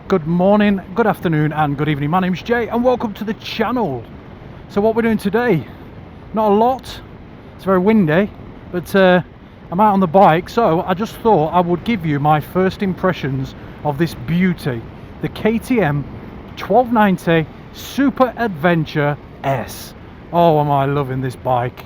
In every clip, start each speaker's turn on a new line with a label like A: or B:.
A: Good morning, good afternoon and good evening. My name's Jay and welcome to the channel. So what we're doing today, not a lot, it's very windy, but I'm out on the bike, so I just thought I would give you my first impressions of this beauty, the KTM 1290 Super Adventure S. Oh, am I loving this bike.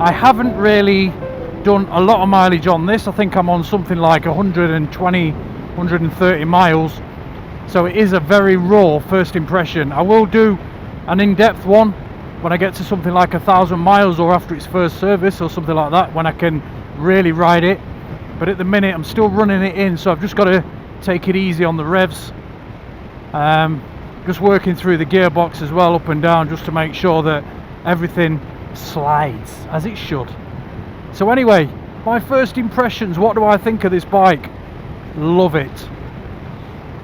A: I haven't really done a lot of mileage on this. I think I'm on something like 120, 130 miles. So it is a very raw first impression. I will do an in-depth one when I get to something like 1,000 miles or after its first service or something like that, when I can really ride it. But at the minute I'm still running it in, so I've just got to take it easy on the revs. Just working through the gearbox as well, up and down, just to make sure that everything slides as it should. So anyway, my first impressions, what do I think of this bike? Love it.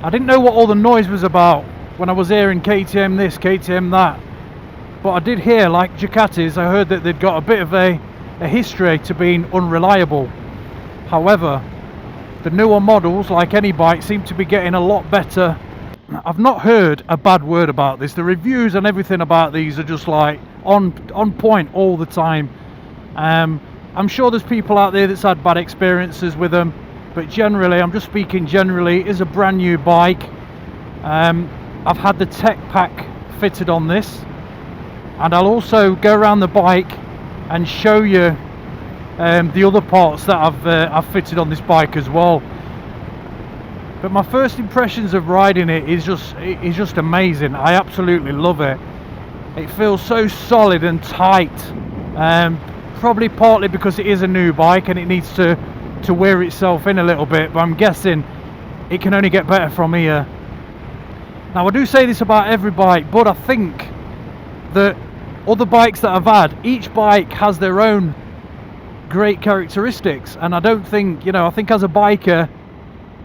A: I didn't know what all the noise was about when I was hearing KTM this, KTM that, but I did hear, like Ducatis, I heard that they'd got a bit of a history to being unreliable. However, the newer models, like any bike, seem to be getting a lot better. I've not heard a bad word about this. The reviews and everything about these are just like on point all the time. I'm sure there's people out there that's had bad experiences with them, but generally, I'm just speaking generally, it is a brand new bike. I've had the tech pack fitted on this, and I'll also go around the bike and show you the other parts that I've fitted on this bike as well. But my first impressions of riding it is just amazing. I absolutely love it. It feels so solid and tight. Probably partly because it is a new bike and it needs to wear itself in a little bit, but I'm guessing it can only get better from here. Now I do say this about every bike, but I think that other bikes that I've had, each bike has their own great characteristics, and I don't think, I think as a biker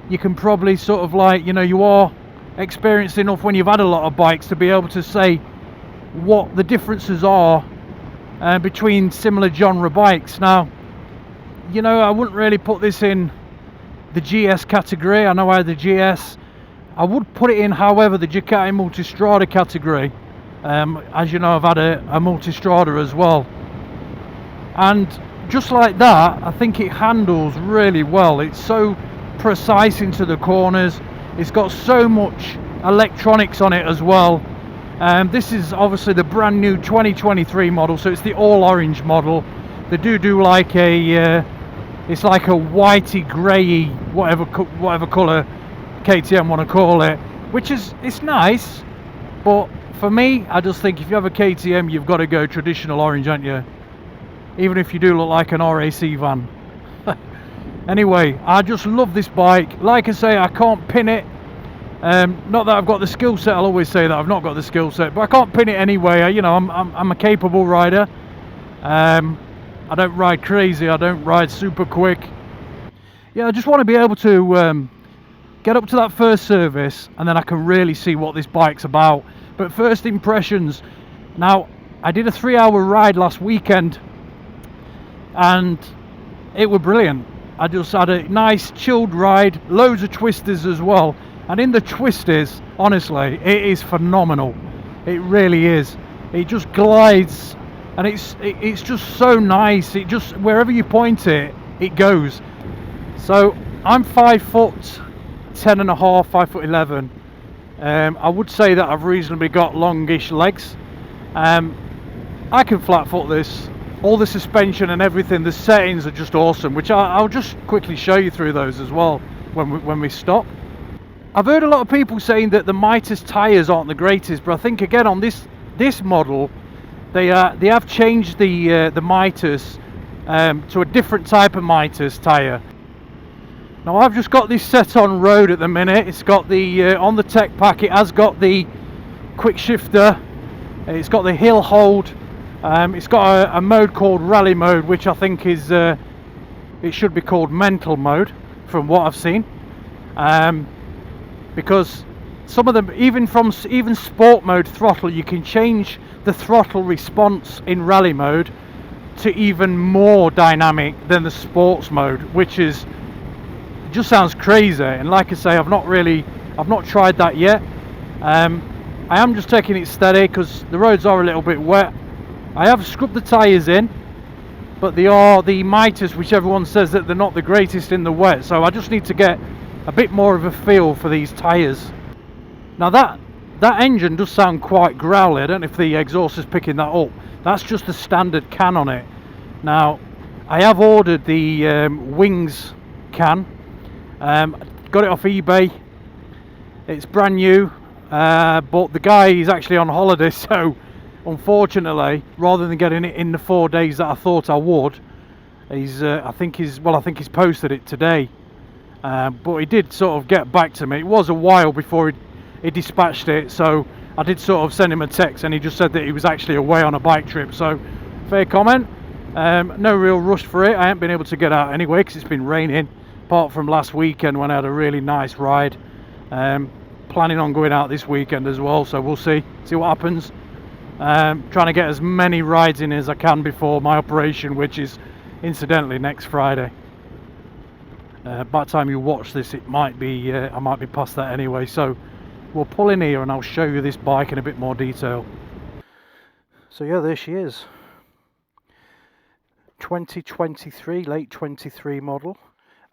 A: you can probably sort of like, you are experienced enough when you've had a lot of bikes to be able to say what the differences are between similar genre bikes. Now, I wouldn't really put this in the GS category. I know I had the GS. I would put it in, however, the Ducati Multistrada category. As you know, I've had a Multistrada as well. And just like that, I think it handles really well. It's so precise into the corners. It's got so much electronics on it as well. This is obviously the brand new 2023 model, so it's the all orange model. They do like a it's like a whitey grey whatever colour KTM want to call it, which is, it's nice, but for me, I just think if you have a KTM, you've got to go traditional orange, aren't you? Even if you do look like an RAC van. Anyway, I just love this bike. Like I say, I can't pin it. Not that I've got the skill set. I'll always say that I've not got the skill set, but I can't pin it anyway. I'm a capable rider. I don't ride crazy. I don't ride super quick. Yeah, I just want to be able to get up to that first service, and then I can really see what this bike's about. But first impressions. Now, I did a 3-hour ride last weekend, and it was brilliant. I just had a nice chilled ride, loads of twisters as well. And in the twisters, honestly, it is phenomenal. It really is. It just glides, and it's just so nice. It just, wherever you point it, it goes. So I'm 5'10.5", 5'11". I would say that I've reasonably got longish legs. I can flat foot this. All the suspension and everything, the settings are just awesome, which I'll just quickly show you through those as well when we stop. I've heard a lot of people saying that the Mitas tyres aren't the greatest, but I think again on this model, they have changed the Mitas to a different type of Mitas tyre. Now I've just got this set on road at the minute. It's got the on the tech pack. It has got the quick shifter. It's got the hill hold. It's got a mode called rally mode, which I think is it should be called mental mode from what I've seen. Because some of them, even sport mode throttle, you can change the throttle response in rally mode to even more dynamic than the sports mode, which is just sounds crazy. And like I say, I've not tried that yet. I am just taking it steady because the roads are a little bit wet. I have scrubbed the tyres in, but they are the Mitas, which everyone says that they're not the greatest in the wet, so I just need to get a bit more of a feel for these tyres. Now that engine does sound quite growly. I don't know if the exhaust is picking that up. That's just the standard can on it. Now I have ordered the wings can. Got it off eBay. It's brand new, but the guy is actually on holiday, so unfortunately, rather than getting it in the 4 days that I thought I would, I think he's posted it today. But he did sort of get back to me. It was a while before he dispatched it, so I did sort of send him a text, and he just said that he was actually away on a bike trip. So fair comment. No real rush for it. I haven't been able to get out anyway because it's been raining, apart from last weekend when I had a really nice ride. Planning on going out this weekend as well, so we'll see what happens. Trying to get as many rides in as I can before my operation, which is incidentally next Friday. By the time you watch this, it might be I might be past that anyway, so we'll pull in here and I'll show you this bike in a bit more detail. So yeah, there she is. 2023, late 23 model,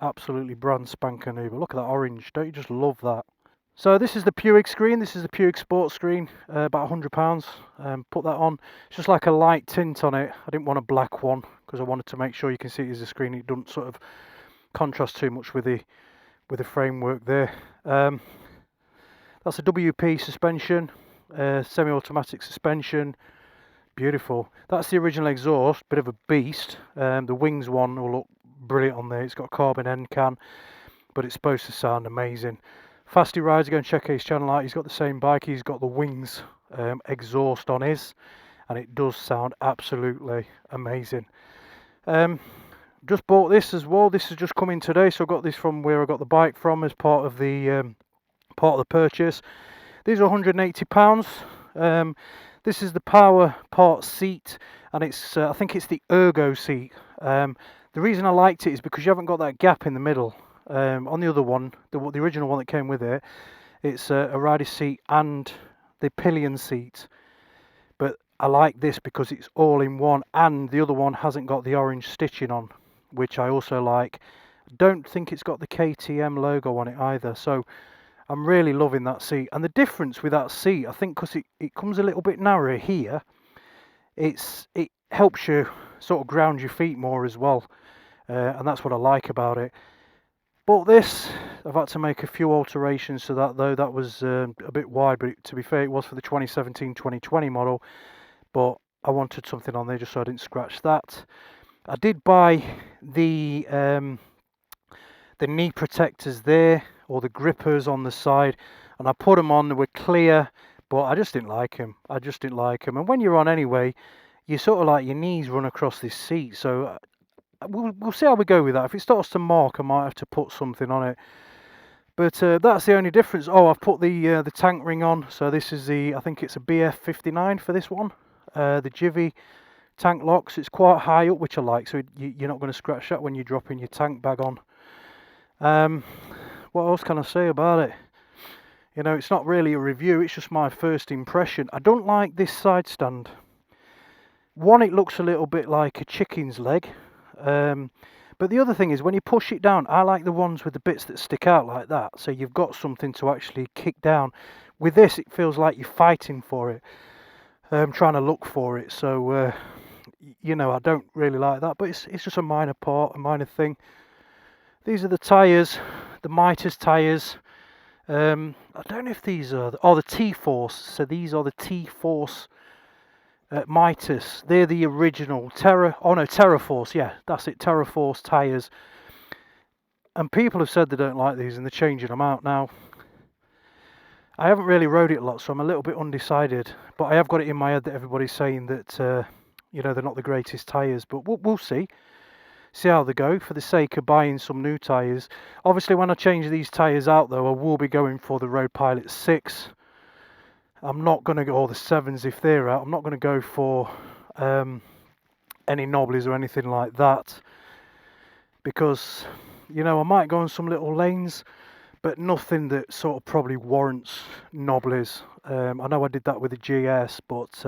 A: absolutely brand spanking new. But look at that orange, don't you just love that? So this is the Puig screen. This is the Puig Sport screen, about £100. Put that on. It's just like a light tint on it. I didn't want a black one because I wanted to make sure you can see it as a screen. It doesn't sort of contrast too much with the framework there. That's a WP suspension, semi-automatic suspension. Beautiful. That's the original exhaust, bit of a beast. The wings one will look brilliant on there. It's got a carbon end can, but it's supposed to sound amazing. Fasty Rides, go and check his channel out. He's got the same bike. He's got the wings exhaust on his, and it does sound absolutely amazing. Just bought this as well. This has just come in today, so I got this from where I got the bike from as part of the purchase. These are £180. This is the power part seat, and it's I think it's the ergo seat. The reason I liked it is because you haven't got that gap in the middle. On the other one, the original one that came with it, it's a rider seat and the pillion seat. But I like this because it's all in one, and the other one hasn't got the orange stitching on, which I also like. Don't think it's got the KTM logo on it either, so I'm really loving that seat. And the difference with that seat, I think, because it comes a little bit narrower here, it helps you sort of ground your feet more as well, and that's what I like about it. Bought this. I've had to make a few alterations to that, though. That was a bit wide, but to be fair, it was for the 2017-2020 model, but I wanted something on there just so I didn't scratch that. I did buy the knee protectors there, or the grippers on the side, and I put them on. They were clear, but I just didn't like them. And when you're on anyway, you sort of like your knees run across this seat, so we'll see how we go with that. If it starts to mark, I might have to put something on it. But that's the only difference. Oh, I've put the tank ring on. So this is I think it's a BF59 for this one. The Jivy tank locks. It's quite high up, which I like. So you're not going to scratch that when you're dropping your tank bag on. What else can I say about it? You know, it's not really a review. It's just my first impression. I don't like this side stand. One, it looks a little bit like a chicken's leg. But the other thing is, when you push it down, I like the ones with the bits that stick out like that, so you've got something to actually kick down. With this, it feels like you're fighting for it. trying to look for it. So you know, I don't really like that, but it's just a minor part, a minor thing. These are the tyres, the Mitas tyres. I don't know if these are the T-Force. So these are the T-Force Mitas. They're the original Terraforce. Yeah, that's it, Terraforce tyres. And people have said they don't like these and they're changing them out now. I haven't really rode it a lot, so I'm a little bit undecided. But I have got it in my head that everybody's saying that you know, they're not the greatest tyres. But we'll see how they go for the sake of buying some new tyres. Obviously, when I change these tyres out, though, I will be going for the Road Pilot 6. I'm not going to go, or the 7s if they're out. I'm not going to go for any knobblies or anything like that, because, you know, I might go on some little lanes, but nothing that sort of probably warrants knobblies. I know I did that with the GS, but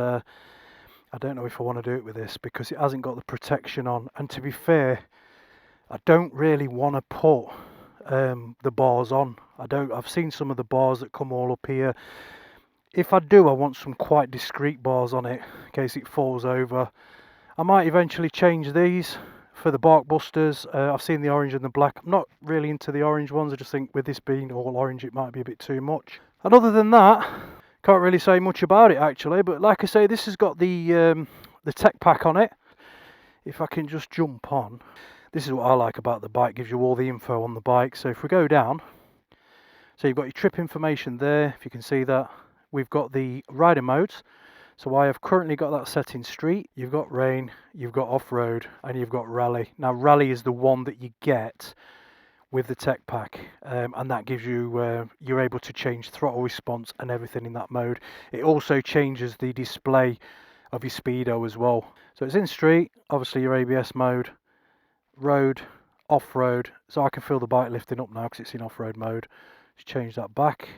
A: I don't know if I want to do it with this because it hasn't got the protection on. And to be fair, I don't really want to put the bars on. I've seen some of the bars that come all up here. If I do, I want some quite discreet bars on it in case it falls over. I might eventually change these for the Bark Busters. I've seen the orange and the black. I'm not really into the orange ones. I just think with this being all orange, it might be a bit too much. And other than that, can't really say much about it actually. But like I say, this has got the tech pack on it. If I can just jump on. This is what I like about the bike. Gives you all the info on the bike. So if we go down, so you've got your trip information there. If you can see that. We've got the rider modes. So I have currently got that set in street. You've got rain, you've got off-road, and you've got rally. Now rally is the one that you get with the tech pack, and that gives you, you're able to change throttle response and everything in that mode. It also changes the display of your speedo as well. So it's in street, obviously your ABS mode, road, off-road. So I can feel the bike lifting up now because it's in off-road mode. Just change that back.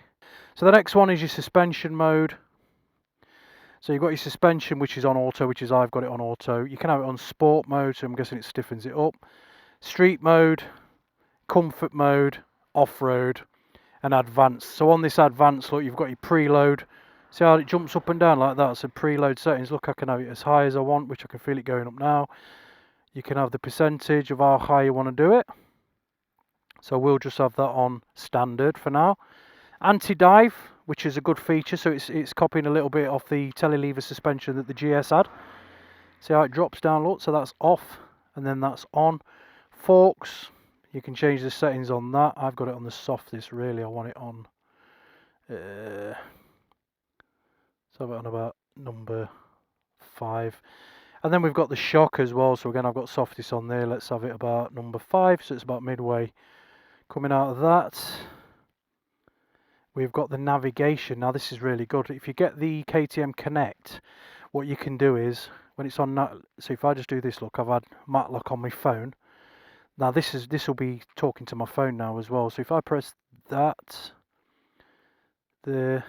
A: So the next one is your suspension mode. So you've got your suspension, which is on auto, which is I've got it on auto. You can have it on sport mode, so I'm guessing it stiffens it up. Street mode, comfort mode, off-road, and advanced. So on this advanced, look, you've got your preload. See how it jumps up and down like that? So preload settings, look, I can have it as high as I want, which I can feel it going up now. You can have the percentage of how high you want to do it. So we'll just have that on standard for now. Anti-dive, which is a good feature, so it's copying a little bit off the telelever suspension that the GS had. See how it drops down, look, so that's off, and then that's on. Forks, you can change the settings on that. I've got it on the softest, really. I want it on, so I've got it on about number 5. And then we've got the shock as well, so again, I've got softest on there. Let's have it about number 5, so it's about midway coming out of that. We've got the navigation. Now this is really good. If you get the KTM Connect, what you can do is when it's on that, so if I just do this, look, I've had Matlock on my phone. Now this will be talking to my phone now as well. So if I press that, oh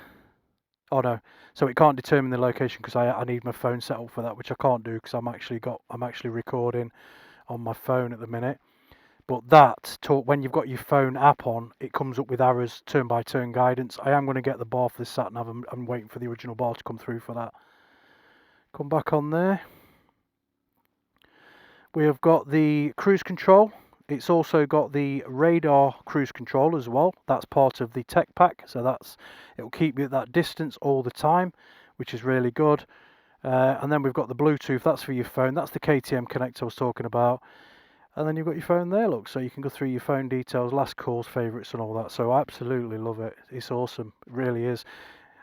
A: no, so it can't determine the location because I need my phone set up for that, which I can't do because I'm actually recording on my phone at the minute. But that when you've got your phone app on, it comes up with arrows, turn-by-turn guidance. I am going to get the bar for the sat nav. I'm waiting for the original bar to come through for that. Come back on there. We have got the cruise control. It's also got the radar cruise control as well. That's part of the tech pack, so it will keep you at that distance all the time, which is really good. And then we've got the Bluetooth. That's for your phone. That's the KTM Connect I was talking about. And then you've got your phone there, look, so you can go through your phone details, last calls, favourites and all that. So I absolutely love it. It's awesome. It really is.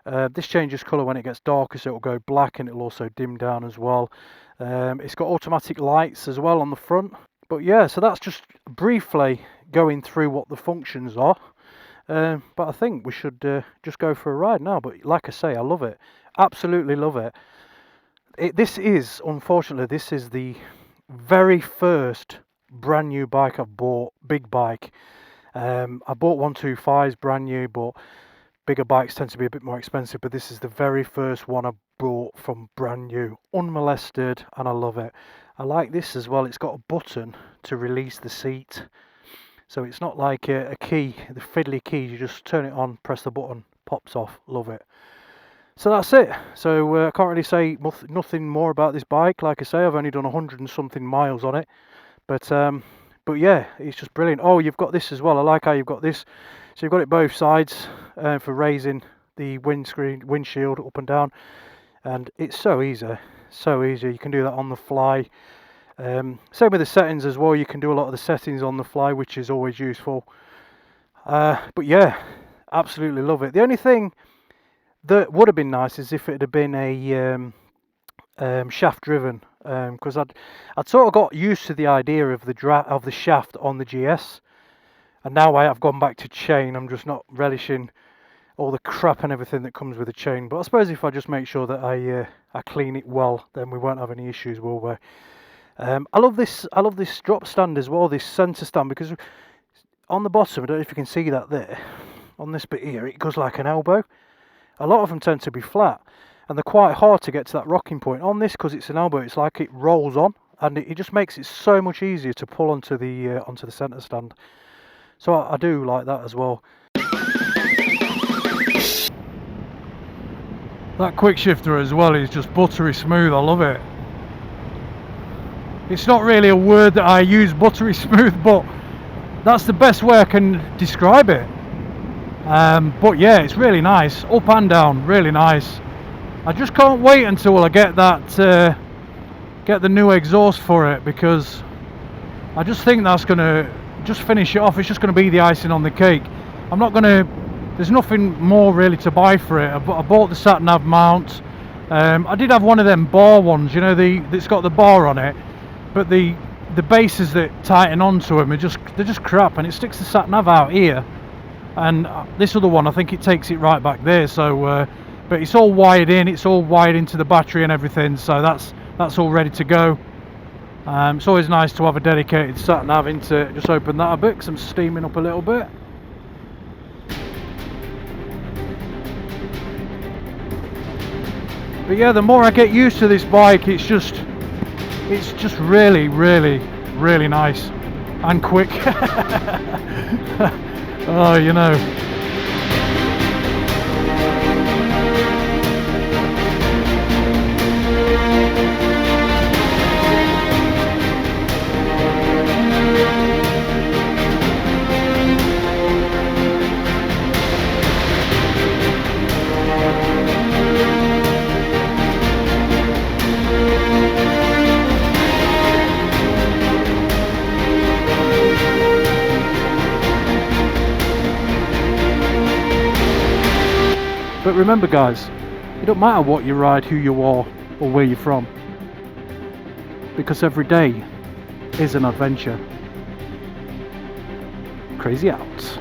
A: This changes colour when it gets darker, so it will go black and it will also dim down as well. It's got automatic lights as well on the front. But yeah, so that's just briefly going through what the functions are. But I think we should just go for a ride now. But like I say, I love it. Absolutely love it. Unfortunately, this is the very first brand new bike I've bought, big bike. I bought 125s brand new, but bigger bikes tend to be a bit more expensive. But this is the very first one I bought from brand new, unmolested, and I love it. I like this as well. It's got a button to release the seat, so it's not like a key, the fiddly key. You just turn it on, press the button, pops off. Love it. So that's it. So I can't really say nothing more about this bike. Like I say, I've only done 100 and something miles on it, but yeah, it's just brilliant. Oh, you've got this as well. I like how you've got this. So you've got it both sides for raising the windshield up and down, and it's so easy, so easy. You can do that on the fly. Same with the settings as well. You can do a lot of the settings on the fly, which is always useful. But yeah, absolutely love it. The only thing that would have been nice is if it had been a shaft driven, because I'd sort of got used to the idea of the shaft on the GS, and now I've gone back to chain. I'm just not relishing all the crap and everything that comes with a chain. But I suppose if I just make sure that I clean it well, then we won't have any issues, will we? I love this drop stand as well, this centre stand, because on the bottom, I don't know if you can see that there, on this bit here, it goes like an elbow. A lot of them tend to be flat, and they're quite hard to get to that rocking point. On this, because it's an elbow, it's like it rolls on, and it just makes it so much easier to pull onto the centre stand. So I do like that as well. That quick shifter as well is just buttery smooth. I love it. It's not really a word that I use, buttery smooth, but that's the best way I can describe it. But yeah, it's really nice, up and down, really nice. I just can't wait until I get that get the new exhaust for it, because I just think that's gonna just finish it off. It's just gonna be the icing on the cake. I'm not gonna, there's nothing more really to buy for it. I bought the sat nav mount. I did have one of them bar ones, you know, that's got the bar on it, but the bases that tighten onto them they're just crap, and it sticks the sat nav out here. And this other one, I think it takes it right back there. So but it's all wired in, it's all wired into the battery and everything, so that's all ready to go. It's always nice to have a dedicated sat nav into. Just open that a bit because I'm steaming up a little bit. But yeah, the more I get used to this bike, it's just really, really, really nice and quick. Oh, you know. But remember guys, it don't matter what you ride, who you are, or where you're from, because every day is an adventure. Crazy out.